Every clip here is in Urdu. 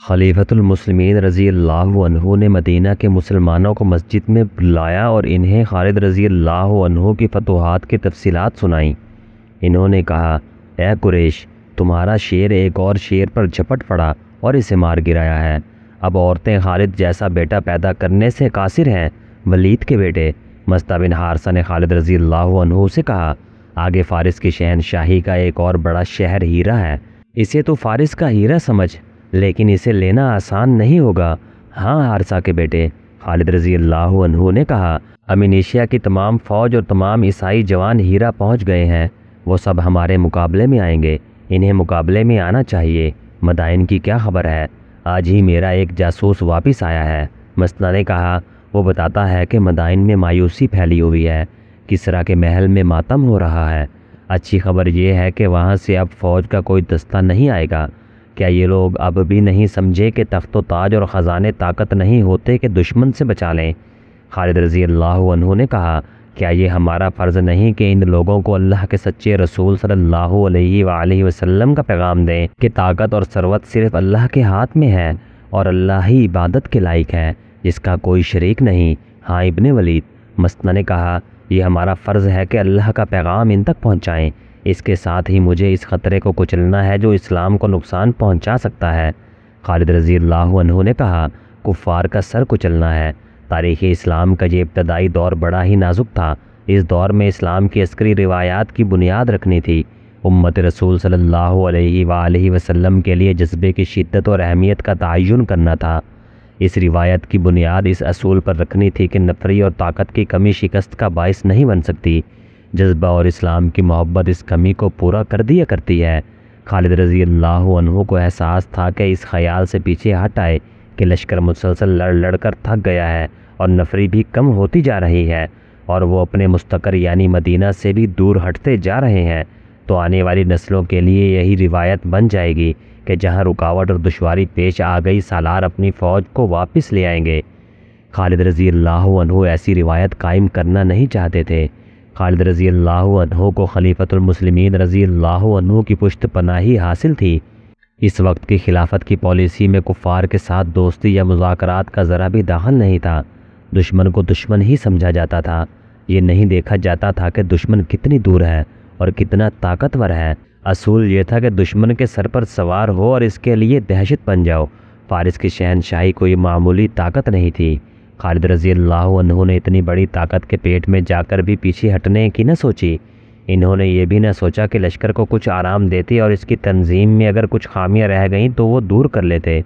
خلیفۃ المسلمین رضی اللہ عنہ نے مدینہ کے مسلمانوں کو مسجد میں بلایا اور انہیں خالد رضی اللہ عنہ کی فتوحات کی تفصیلات سنائیں۔ انہوں نے کہا، اے قریش، تمہارا شیر ایک اور شیر پر جھپٹ پڑا اور اسے مار گرایا ہے۔ اب عورتیں خالد جیسا بیٹا پیدا کرنے سے قاصر ہیں۔ ولید کے بیٹے مصطح بن حارثہ نے خالد رضی اللہ عنہ سے کہا، آگے فارس کی شہنشاہی کا ایک اور بڑا شہر ہیرا ہے، اسے تو فارس کا ہیرا سمجھ، لیکن اسے لینا آسان نہیں ہوگا۔ ہاں حارثہ کے بیٹے، خالد رضی اللہ عنہ نے کہا، امینیشیا کی تمام فوج اور تمام عیسائی جوان ہیرا پہنچ گئے ہیں، وہ سب ہمارے مقابلے میں آئیں گے، انہیں مقابلے میں آنا چاہیے۔ مدائن کی کیا خبر ہے؟ آج ہی میرا ایک جاسوس واپس آیا ہے۔ مصطح نے کہا، وہ بتاتا ہے کہ مدائن میں مایوسی پھیلی ہوئی ہے، کسریٰ کے محل میں ماتم ہو رہا ہے۔ اچھی خبر یہ ہے کہ وہاں سے اب فوج کا کوئی دستہ نہیں آئے گا۔ کیا یہ لوگ اب بھی نہیں سمجھے کہ تخت و تاج اور خزانے طاقت نہیں ہوتے کہ دشمن سے بچا لیں؟ خالد رضی اللہ عنہ نے کہا، کیا یہ ہمارا فرض نہیں کہ ان لوگوں کو اللہ کے سچے رسول صلی اللہ علیہ وآلہ وسلم کا پیغام دیں کہ طاقت اور ثروت صرف اللہ کے ہاتھ میں ہے اور اللہ ہی عبادت کے لائق ہے، جس کا کوئی شریک نہیں؟ ہاں ابن ولید، مصطح نے کہا، یہ ہمارا فرض ہے کہ اللہ کا پیغام ان تک پہنچائیں۔ اس کے ساتھ ہی مجھے اس خطرے کو کچلنا ہے جو اسلام کو نقصان پہنچا سکتا ہے۔ خالد رضی اللہ عنہ نے کہا، کفار کا سر کچلنا ہے۔ تاریخ اسلام کا یہ ابتدائی دور بڑا ہی نازک تھا۔ اس دور میں اسلام کی عسکری روایات کی بنیاد رکھنی تھی۔ امت رسول صلی اللہ علیہ وآلہ وسلم کے لیے جذبے کی شدت اور اہمیت کا تعین کرنا تھا۔ اس روایت کی بنیاد اس اصول پر رکھنی تھی کہ نفری اور طاقت کی کمی شکست کا باعث نہیں بن سکتی، جذبہ اور اسلام کی محبت اس کمی کو پورا کر دیا کرتی ہے۔ خالد رضی اللہ عنہ کو احساس تھا کہ اس خیال سے پیچھے ہٹ آئے کہ لشکر مسلسل لڑ لڑ کر تھک گیا ہے اور نفری بھی کم ہوتی جا رہی ہے اور وہ اپنے مستقر یعنی مدینہ سے بھی دور ہٹتے جا رہے ہیں، تو آنے والی نسلوں کے لیے یہی روایت بن جائے گی کہ جہاں رکاوٹ اور دشواری پیش آ گئی سالار اپنی فوج کو واپس لے آئیں گے۔ خالد رضی اللہ عنہ ایسی روایت قائم کرنا نہیں چاہتے تھے۔ خالد رضی اللہ عنہ کو خلیفۃ المسلمین رضی اللہ عنہ کی پشت پناہی حاصل تھی۔ اس وقت کی خلافت کی پالیسی میں کفار کے ساتھ دوستی یا مذاکرات کا ذرا بھی دخل نہیں تھا۔ دشمن کو دشمن ہی سمجھا جاتا تھا۔ یہ نہیں دیکھا جاتا تھا کہ دشمن کتنی دور ہے اور کتنا طاقتور ہے۔ اصول یہ تھا کہ دشمن کے سر پر سوار ہو اور اس کے لیے دہشت بن جاؤ۔ فارس کی شہنشاہی کوئی معمولی طاقت نہیں تھی۔ خالد رضی اللہ عنہ نے اتنی بڑی طاقت کے پیٹ میں جا کر بھی پیچھے ہٹنے کی نہ سوچی۔ انہوں نے یہ بھی نہ سوچا کہ لشکر کو کچھ آرام دیتے اور اس کی تنظیم میں اگر کچھ خامیاں رہ گئیں تو وہ دور کر لیتے۔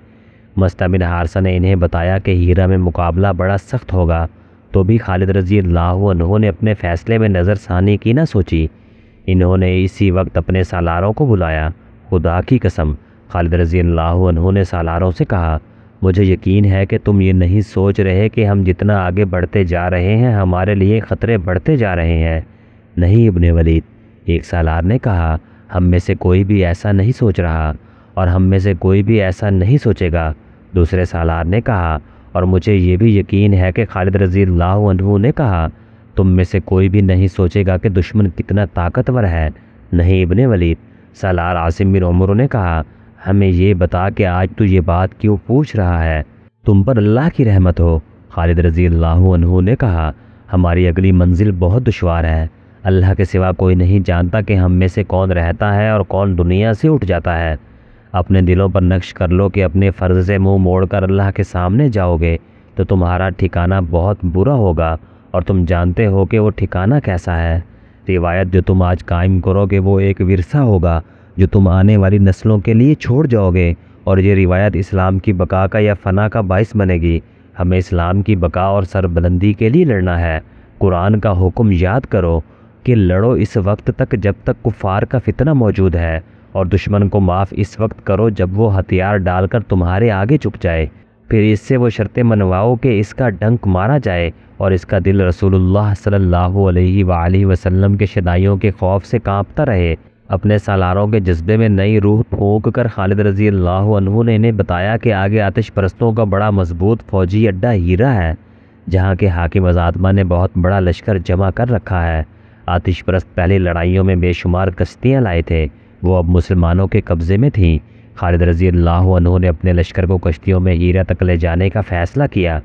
مصطح بن حارثہ نے انہیں بتایا کہ ہیرا میں مقابلہ بڑا سخت ہوگا، تو بھی خالد رضی اللہ عنہ نے اپنے فیصلے میں نظر ثانی کی نہ سوچی۔ انہوں نے اسی وقت اپنے سالاروں کو بلایا۔ خدا کی قسم، خالد رضی اللہ عنہ نے سالاروں سے کہا، مجھے یقین ہے کہ تم یہ نہیں سوچ رہے کہ ہم جتنا آگے بڑھتے جا رہے ہیں ہمارے لیے خطرے بڑھتے جا رہے ہیں۔ نہیں ابن ولید، ایک سالار نے کہا، ہم میں سے کوئی بھی ایسا نہیں سوچ رہا اور ہم میں سے کوئی بھی ایسا نہیں سوچے گا۔ دوسرے سالار نے کہا، اور مجھے یہ بھی یقین ہے کہ خالد رضی اللہ عنہ نے کہا، تم میں سے کوئی بھی نہیں سوچے گا کہ دشمن کتنا طاقتور ہے۔ نہیں ابن ولید، سالار عاصم بن عمر نے کہا، ہمیں یہ بتا کہ آج تو یہ بات کیوں پوچھ رہا ہے؟ تم پر اللہ کی رحمت ہو۔ خالد رضی اللہ عنہ نے کہا، ہماری اگلی منزل بہت دشوار ہے۔ اللہ کے سوا کوئی نہیں جانتا کہ ہم میں سے کون رہتا ہے اور کون دنیا سے اٹھ جاتا ہے۔ اپنے دلوں پر نقش کر لو کہ اپنے فرض سے منہ موڑ کر اللہ کے سامنے جاؤ گے تو تمہارا ٹھکانہ بہت برا ہوگا، اور تم جانتے ہو کہ وہ ٹھکانہ کیسا ہے۔ روایت جو تم آج قائم کرو گے وہ ایک ورثہ ہوگا جو تم آنے والی نسلوں کے لیے چھوڑ جاؤ گے، اور یہ روایت اسلام کی بقا کا یا فنا کا باعث بنے گی۔ ہمیں اسلام کی بقا اور سربلندی کے لیے لڑنا ہے۔ قرآن کا حکم یاد کرو کہ لڑو اس وقت تک جب تک کفار کا فتنہ موجود ہے، اور دشمن کو معاف اس وقت کرو جب وہ ہتھیار ڈال کر تمہارے آگے جھک جائے۔ پھر اس سے وہ شرطیں منواؤ کہ اس کا ڈنک مارا جائے اور اس کا دل رسول اللہ صلی اللہ علیہ وآلہ وسلم کے شدائیوں کے خوف سے کانپتا رہے۔ اپنے سالاروں کے جذبے میں نئی روح پھونک کر خالد رضی اللہ عنہ نے انہیں بتایا کہ آگے آتش پرستوں کا بڑا مضبوط فوجی اڈہ ہیرا ہے، جہاں کے حاکم ازادمہ نے بہت بڑا لشکر جمع کر رکھا ہے۔ آتش پرست پہلی لڑائیوں میں بے شمار کشتیاں لائے تھے، وہ اب مسلمانوں کے قبضے میں تھیں۔ خالد رضی اللہ عنہ نے اپنے لشکر کو کشتیوں میں ہیرا تک لے جانے کا فیصلہ کیا۔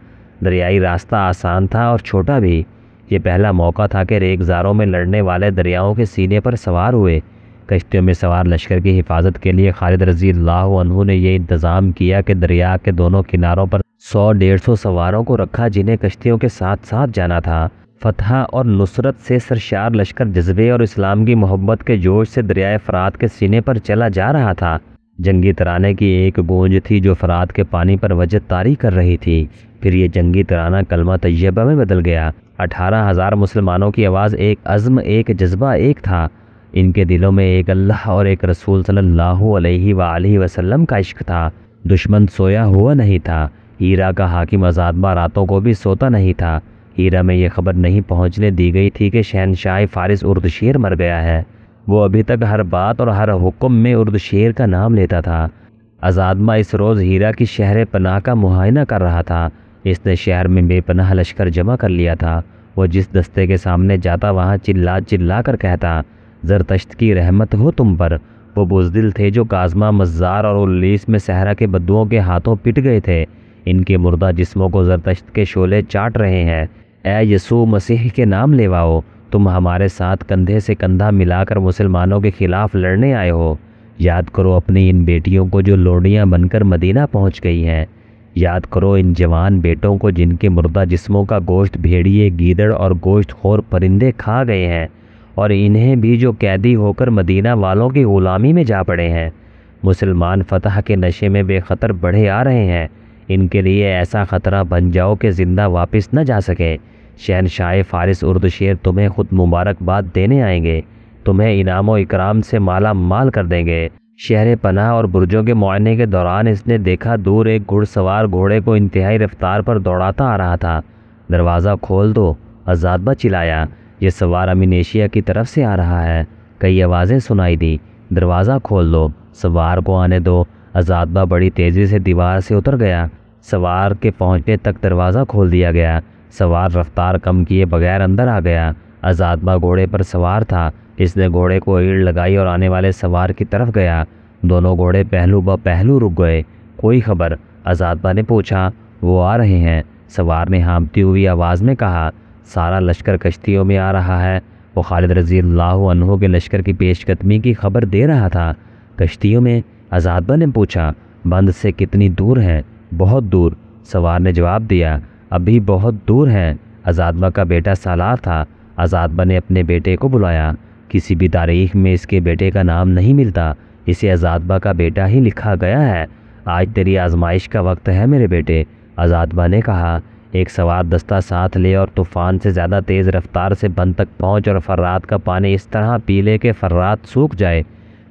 دریائی راستہ آسان تھا اور چھوٹا بھی۔ یہ پہلا موقع تھا کہ ریگزاروں میں لڑنے والے دریاؤں کے سینے پر سوار ہوئے۔ کشتیوں میں سوار لشکر کی حفاظت کے لیے خالد رضی اللہ عنہ نے یہ انتظام کیا کہ دریا کے دونوں کناروں پر 100-150 سواروں کو رکھا، جنہیں کشتیوں کے ساتھ ساتھ جانا تھا۔ فتح اور نصرت سے سرشار لشکر جذبے اور اسلام کی محبت کے جوش سے دریائے فرات کے سینے پر چلا جا رہا تھا۔ جنگی ترانے کی ایک گونج تھی جو فرات کے پانی پر وجد طاری کر رہی تھی۔ پھر یہ جنگی ترانہ کلمہ طیبہ میں بدل گیا۔ 18,000 مسلمانوں کی آواز، ایک عزم، ایک جذبہ، ایک تھا۔ ان کے دلوں میں ایک اللہ اور ایک رسول صلی اللہ علیہ وآلہ وسلم کا عشق تھا۔ دشمن سویا ہوا نہیں تھا۔ ہیرا کا حاکم عزادبہ راتوں کو بھی سوتا نہیں تھا۔ ہیرا میں یہ خبر نہیں پہنچنے دی گئی تھی کہ شہنشاہ فارس اردشیر مر گیا ہے۔ وہ ابھی تک ہر بات اور ہر حکم میں اردشیر کا نام لیتا تھا۔ عزادبہ اس روز ہیرا کی شہر پناہ کا معائنہ کر رہا تھا۔ اس نے شہر میں بے پناہ لشکر جمع کر لیا تھا۔ وہ جس دستے کے سامنے جاتا وہاں چلا چلا کر کہتا، زرتشت کی رحمت ہو تم پر۔ وہ بزدل تھے جو کاظمہ، مزار اور الیس میں صحرا کے بدوؤں کے ہاتھوں پٹ گئے تھے۔ ان کے مردہ جسموں کو زرتشت کے شعلے چاٹ رہے ہیں۔ اے یسوع مسیح کے نام لیواؤ، تم ہمارے ساتھ کندھے سے کندھا ملا کر مسلمانوں کے خلاف لڑنے آئے ہو۔ یاد کرو اپنی ان بیٹیوں کو جو لوڑیاں بن کر مدینہ پہنچ گئی ہیں۔ یاد کرو ان جوان بیٹوں کو جن کے مردہ جسموں کا گوشت بھیڑیے، گیدڑ اور گوشت خور پرندے کھا گئے ہیں، اور انہیں بھی جو قیدی ہو کر مدینہ والوں کی غلامی میں جا پڑے ہیں۔ مسلمان فتح کے نشے میں بے خطر بڑھے آ رہے ہیں۔ ان کے لیے ایسا خطرہ بن جاؤ کہ زندہ واپس نہ جا سکے۔ شہنشاہ فارس اردشیر تمہیں خود مبارکباد دینے آئیں گے، تمہیں انعام و اکرام سے مالا مال کر دیں گے۔ شہر پناہ اور برجوں کے معائنے کے دوران اس نے دیکھا دور ایک گھڑ سوار گھوڑے کو انتہائی رفتار پر دوڑاتا آ رہا تھا۔ دروازہ کھول دو، عزادبہ چلایا، یہ سوار امینیشیا کی طرف سے آ رہا ہے۔ کئی آوازیں سنائی دی، دروازہ کھول دو، سوار کو آنے دو۔ عزادبہ بڑی تیزی سے دیوار سے اتر گیا۔ سوار کے پہنچنے تک دروازہ کھول دیا گیا۔ سوار رفتار کم کیے بغیر اندر آ گیا۔ عزادبہ گھوڑے پر سوار تھا۔ اس نے گھوڑے کو ایڑ لگائی اور آنے والے سوار کی طرف گیا۔ دونوں گھوڑے پہلو بہ پہلو رک گئے۔ کوئی خبر؟ عزادبہ نے پوچھا۔ وہ آ رہے ہیں، سوار نے ہانپتی ہوئی آواز میں کہا۔ سارا لشکر کشتیوں میں آ رہا ہے۔ وہ خالد رضی اللہ عنہ کے لشکر کی پیش قدمی کی خبر دے رہا تھا۔ کشتیوں میں؟ عزادبہ نے پوچھا۔ بند سے کتنی دور ہیں؟ بہت دور، سوار نے جواب دیا۔ ابھی بہت دور ہیں۔ عزادبہ کا بیٹا سالار تھا۔ عزادبہ نے اپنے بیٹے کو بلایا۔ کسی بھی تاریخ میں اس کے بیٹے کا نام نہیں ملتا، اسے عزادبہ کا بیٹا ہی لکھا گیا ہے۔ آج تیری آزمائش کا وقت ہے میرے بیٹے، عزادبہ نے کہا۔ ایک سوار دستہ ساتھ لے اور طوفان سے زیادہ تیز رفتار سے بند تک پہنچ اور فرات کا پانی اس طرح پی لے کہ فرات سوکھ جائے۔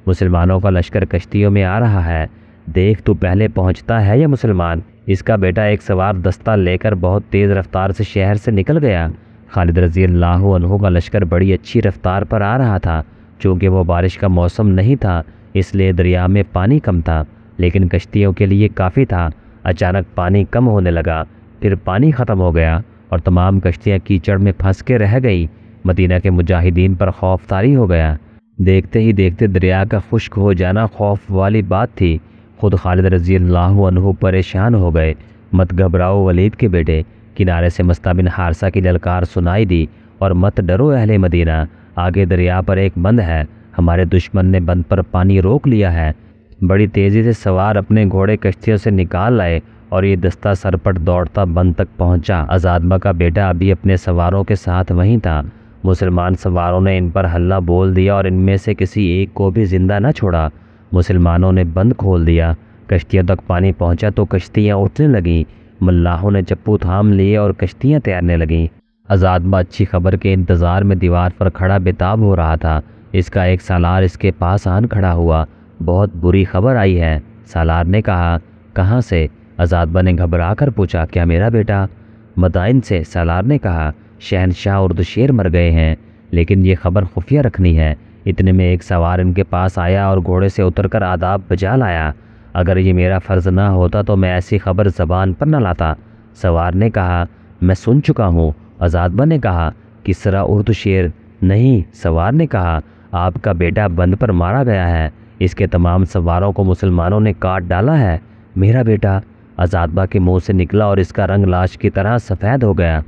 مسلمانوں کا لشکر کشتیوں میں آ رہا ہے، دیکھ تو پہلے پہنچتا ہے یا مسلمان؟ اس کا بیٹا ایک سوار دستہ لے کر بہت تیز رفتار سے شہر سے نکل گیا۔ خالد رضی اللہ عنہ کا لشکر بڑی اچھی رفتار پر آ رہا تھا۔ چونکہ وہ بارش کا موسم نہیں تھا اس لیے دریا میں پانی کم تھا، لیکن کشتیوں کے لیے کافی تھا۔ اچانک پانی کم ہونے لگا، پھر پانی ختم ہو گیا اور تمام کشتیاں کیچڑ میں پھنس کے رہ گئی۔ مدینہ کے مجاہدین پر خوف طاری ہو گیا۔ دیکھتے ہی دیکھتے دریا کا خشک ہو جانا خوف والی بات تھی۔ خود خالد رضی اللہ عنہ پریشان ہو گئے۔ مت گھبراؤ ولید کے بیٹے، کنارے سے مستہ بن حارثہ کی للکار سنائی دی، اور مت ڈرو اہل مدینہ، آگے دریا پر ایک بند ہے، ہمارے دشمن نے بند پر پانی روک لیا ہے۔ بڑی تیزی سے سوار اپنے گھوڑے کشتیوں سے نکال لائے اور یہ دستہ سرپٹ دوڑتا بند تک پہنچا۔ عزادبہ کا بیٹا ابھی اپنے سواروں کے ساتھ وہیں تھا۔ مسلمان سواروں نے ان پر حلہ بول دیا اور ان میں سے کسی ایک کو بھی زندہ نہ چھوڑا۔ مسلمانوں نے بند کھول دیا۔ کشتیوں تک پانی پہنچا تو کشتیاں اٹھنے لگیں۔ ملاحوں نے چپو تھام لیے اور کشتیاں تیرنے لگیں۔ عزادبہ اچھی خبر کے انتظار میں دیوار پر کھڑا بےتاب ہو رہا تھا۔ اس کا ایک سالار اس کے پاس آن کھڑا ہوا۔ بہت بری خبر آئی ہے، سالار نے کہا۔ کہاں سے؟ عزادبہ نے گھبرا کر پوچھا۔ کیا میرا بیٹا؟ مدائن سے، سالار نے کہا۔ شہنشاہ اردشیر مر گئے ہیں، لیکن یہ خبر خفیہ رکھنی ہے۔ اتنے میں ایک سوار ان کے پاس آیا اور گھوڑے سے اتر کر آداب بجا لایا۔ اگر یہ میرا فرض نہ ہوتا تو میں ایسی خبر زبان پر نہ لاتا۔ سوار نے کہا، میں سن چکا ہوں۔ عزادبہ نے کہا، کسرا اردشیر؟ نہیں، سوار نے کہا، آپ کا بیٹا بند پر مارا گیا ہے۔ اس کے تمام سواروں کو مسلمانوں نے کاٹ ڈالا ہے؟ میرا بیٹا، آزادبہ کے منہ سے نکلا اور اس کا رنگ لاش کی طرح سفید ہو گیا۔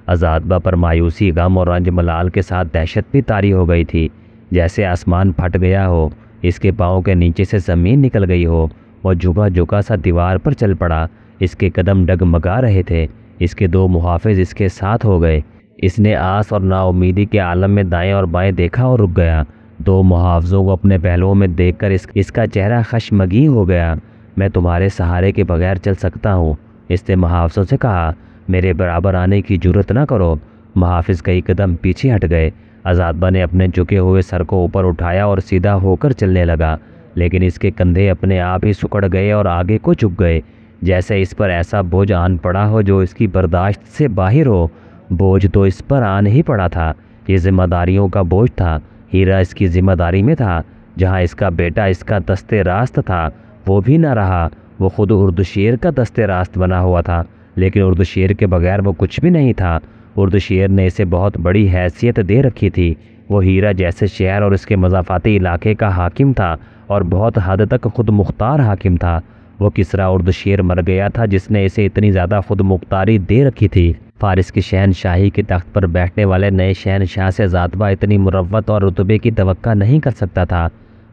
آزادبہ پر مایوسی، غم اور رنج ملال کے ساتھ دہشت بھی طاری ہو گئی تھی، جیسے آسمان پھٹ گیا ہو، اس کے پاؤں کے نیچے سے زمین نکل گئی ہو۔ وہ جھکا جھکا سا دیوار پر چل پڑا، اس کے قدم ڈگمگا رہے تھے۔ اس کے دو محافظ اس کے ساتھ ہو گئے۔ اس نے آس اور نا امیدی کے عالم میں دائیں اور بائیں دیکھا اور رک گیا۔ دو محافظوں کو اپنے پہلوؤں میں دیکھ کر اس کا چہرہ خشمگین ہو گیا۔ میں تمہارے سہارے کے بغیر چل سکتا ہوں، اس نے محافظوں سے کہا، میرے برابر آنے کی جرت نہ کرو۔ محافظ کئی قدم پیچھے ہٹ گئے۔ آزادبہ نے اپنے جھکے ہوئے سر کو اوپر اٹھایا اور سیدھا ہو کر چلنے لگا، لیکن اس کے کندھے اپنے آپ ہی سکڑ گئے اور آگے کو جھک گئے، جیسے اس پر ایسا بوجھ آن پڑا ہو جو اس کی برداشت سے باہر ہو۔ بوجھ تو اس پر آن ہی پڑا تھا، یہ ذمہ داریوں کا بوجھ تھا۔ ہیرا اس کی ذمہ داری میں تھا، جہاں اس کا بیٹا اس کا دست راست تھا وہ بھی نہ رہا۔ وہ خود اردشیر کا دست راست بنا ہوا تھا، لیکن اردشیر کے بغیر وہ کچھ بھی نہیں تھا۔ اردشیر نے اسے بہت بڑی حیثیت دے رکھی تھی۔ وہ ہیرا جیسے شہر اور اس کے مضافاتی علاقے کا حاکم تھا اور بہت حد تک خود مختار حاکم تھا۔ وہ کسریٰ اردشیر مر گیا تھا جس نے اسے اتنی زیادہ خود مختاری دے رکھی تھی۔ فارس کی شہنشاہی کے تخت پر بیٹھنے والے نئے شہنشاہ سے آزادبہ اتنی مروت اور رتبے کی توقع نہیں کر سکتا تھا۔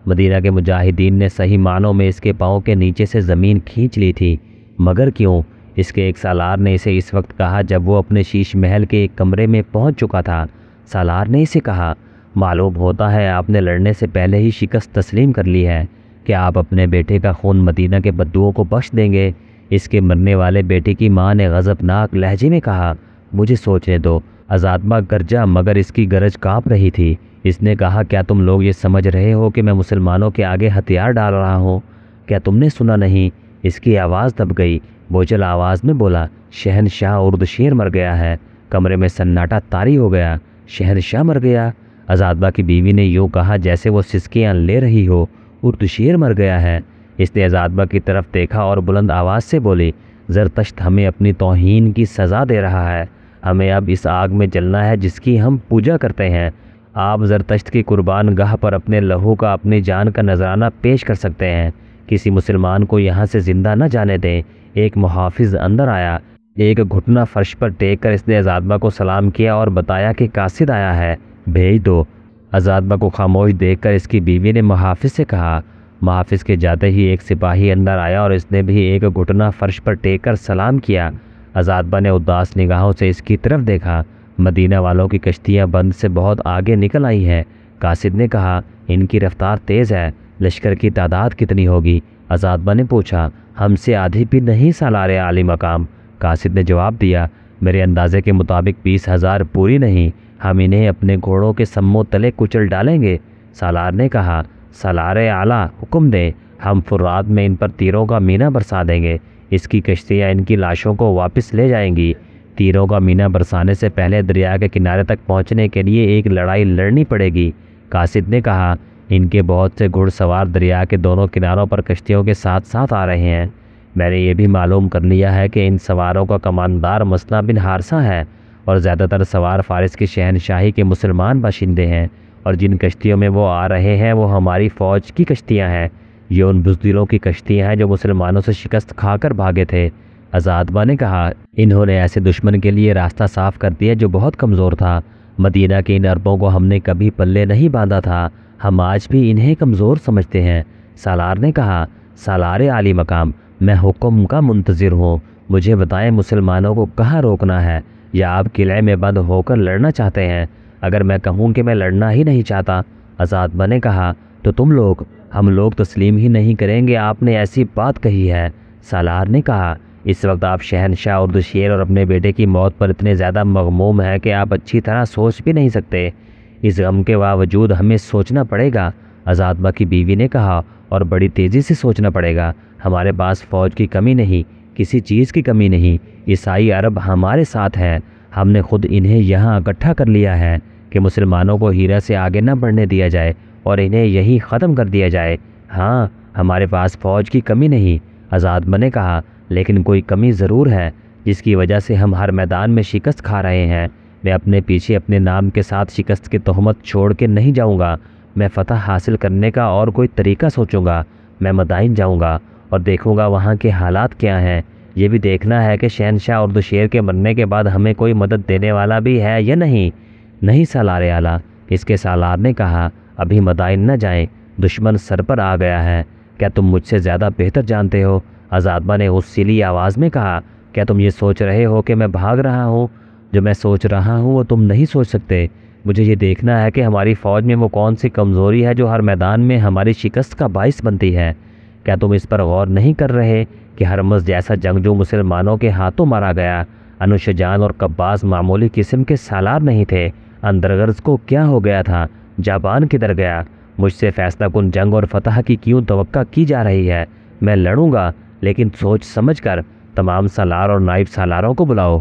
مدینہ کے مجاہدین نے صحیح معنوں میں اس کے پاؤں کے نیچے سے زمین کھینچ لی تھی، مگر کیوں؟ اس کے ایک سالار نے اسے اس وقت کہا جب وہ اپنے شیش محل کے ایک کمرے میں پہنچ چکا تھا۔ سالار نے اسے کہا، معلوم ہوتا ہے آپ نے لڑنے سے پہلے ہی شکست تسلیم کر لی ہے۔ کیا آپ اپنے بیٹے کا خون مدینہ کے بدوؤں کو بخش دیں گے؟ اس کے مرنے والے بیٹے کی ماں نے غضبناک لہجے میں کہا۔ مجھے سوچنے دو۔ آزادبہ گرجا، مگر اس کی گرج کانپ رہی تھی۔ اس نے کہا، کیا تم لوگ یہ سمجھ رہے ہو کہ میں مسلمانوں کے آگے ہتھیار ڈال رہا ہوں؟ کیا تم نے سنا نہیں؟ اس کی آواز دب گئی۔ بوجھل آواز میں بولا، شہنشاہ اردشیر مر گیا ہے۔ کمرے میں سناٹا طاری ہو گیا۔ شہنشاہ مر گیا؟ آزادبہ کی بیوی نے یوں کہا جیسے وہ سسکیاں لے رہی ہو۔ اردشیر مر گیا ہے؟ اس نے آزادبہ کی طرف دیکھا اور بلند آواز سے بولی، زرتشت ہمیں اپنی توہین کی سزا دے رہا ہے۔ ہمیں اب اس آگ میں جلنا ہے جس کی ہم پوجا کرتے ہیں۔ آپ زرتشت کی قربان گاہ پر اپنے لہو کا، اپنی جان کا نذرانہ پیش کر سکتے ہیں۔ کسی مسلمان کو یہاں سے زندہ نہ جانے دیں۔ ایک محافظ اندر آیا۔ ایک گھٹنا فرش پر ٹیک کر اس نے آزادبہ کو سلام کیا اور بتایا کہ قاصد آیا ہے، بھیج دو۔ آزادبہ کو خاموش دیکھ کر اس کی بیوی نے محافظ سے کہا۔ محافظ کے جاتے ہی ایک سپاہی اندر آیا اور اس نے بھی ایک گھٹنا فرش پر ٹیک کر سلام کیا۔ آزادبہ نے اداس نگاہوں سے اس کی طرف دیکھا۔ مدینہ والوں کی کشتیاں بند سے بہت آگے نکل آئی ہیں۔ قاصد نے کہا، ان کی رفتار تیز ہے، لشکر کی تعداد کتنی ہوگی؟ آزادبہ نے پوچھا۔ ہم سے آدھی بھی نہیں سالار عالی مقام، قاصد نے جواب دیا۔ میرے اندازے کے مطابق 20,000 پوری نہیں، ہم انہیں اپنے گھوڑوں کے سموں تلے کچل ڈالیں گے۔ سالار نے کہا، سالار اعلیٰ حکم دیں، ہم فرات میں ان پر تیروں کا مینہ برسا دیں گے۔ اس کی کشتیاں ان کی لاشوں کو واپس لے جائیں گی۔ تیروں کا مینہ برسانے سے پہلے دریا کے کنارے تک پہنچنے کے لیے ایک لڑائی لڑنی پڑے گی۔ قاصد نے کہا، ان کے بہت سے گھڑ سوار دریا کے دونوں کناروں پر کشتیوں کے ساتھ ساتھ آ رہے ہیں۔ میں نے یہ بھی معلوم کر لیا ہے کہ ان سواروں کا کماندار مسنہ بن حارثہ ہے اور زیادہ تر سوار فارس کی شہنشاہی کے مسلمان باشندے ہیں، اور جن کشتیوں میں وہ آ رہے ہیں وہ ہماری فوج کی کشتیاں ہیں۔ یہ ان بزدلوں کی کشتیاں ہیں جو مسلمانوں سے شکست کھا کر بھاگے تھے۔ آزادبہ نے کہا، انہوں نے ایسے دشمن کے لیے راستہ صاف کر دیا جو بہت کمزور تھا۔ مدینہ کے ان عربوں کو ہم نے کبھی پلے نہیں باندھا تھا، ہم آج بھی انہیں کمزور سمجھتے ہیں۔ سالار نے کہا، سالار عالی مقام، میں حکم کا منتظر ہوں، مجھے بتائیں مسلمانوں کو کہاں روکنا ہے، یا آپ قلعے میں بند ہو کر لڑنا چاہتے ہیں؟ اگر میں کہوں کہ میں لڑنا ہی نہیں چاہتا، آزادبہ نے کہا، تو تم لوگ؟ ہم لوگ تسلیم ہی نہیں کریں گے، آپ نے ایسی بات کہی ہے۔ سالار نے کہا، اس وقت آپ شہنشاہ اردشیر اور اپنے بیٹے کی موت پر اتنے زیادہ مغموم ہیں کہ آپ اچھی طرح سوچ بھی نہیں سکتے۔ اس غم کے باوجود ہمیں سوچنا پڑے گا، آزادبہ کی بیوی نے کہا، اور بڑی تیزی سے سوچنا پڑے گا۔ ہمارے پاس فوج کی کمی نہیں، کسی چیز کی کمی نہیں۔ عیسائی عرب ہمارے ساتھ ہیں، ہم نے خود انہیں یہاں اکٹھا کر لیا ہے کہ مسلمانوں کو ہیرا سے آگے نہ بڑھنے دیا جائے اور انہیں یہی ختم کر دیا جائے۔ ہاں، ہمارے پاس فوج کی کمی نہیں، آزادبہ نے کہا، لیکن کوئی کمی ضرور ہے جس کی وجہ سے ہم ہر میدان میں شکست کھا رہے ہیں۔ میں اپنے پیچھے اپنے نام کے ساتھ شکست کی تہمت چھوڑ کے نہیں جاؤں گا۔ میں فتح حاصل کرنے کا اور کوئی طریقہ سوچوں گا۔ میں مدائن جاؤں گا اور دیکھوں گا وہاں کے حالات کیا ہیں۔ یہ بھی دیکھنا ہے کہ شہنشاہ اردشیر کے مرنے کے بعد ہمیں کوئی مدد دینے والا بھی ہے یا نہیں۔ نہیں سالار اعلیٰ، اس کے سالار نے کہا، ابھی مدائن نہ جائیں، دشمن سر پر آ گیا ہے۔ کیا تم مجھ سے زیادہ بہتر جانتے ہو؟ عزادمہ نے غصیلی آواز میں کہا، کیا تم یہ سوچ رہے ہو کہ میں بھاگ رہا ہوں؟ جو میں سوچ رہا ہوں وہ تم نہیں سوچ سکتے۔ مجھے یہ دیکھنا ہے کہ ہماری فوج میں وہ کون سی کمزوری ہے جو ہر میدان میں ہماری شکست کا باعث بنتی ہے۔ کیا تم اس پر غور نہیں کر رہے کہ ہرمز جیسا جنگجو مسلمانوں کے ہاتھوں مارا گیا؟ انوشجان اور قباس معمولی قسم کے سالار نہیں تھے۔ اندرغرض کو کیا ہو گیا تھا؟ جابان کدھر گیا؟ مجھ سے فیصلہ کن جنگ اور فتح کی کیوں توقع کی جا رہی ہے؟ میں لڑوں گا، لیکن سوچ سمجھ کر۔ تمام سالار اور نائب سالاروں کو بلاؤ۔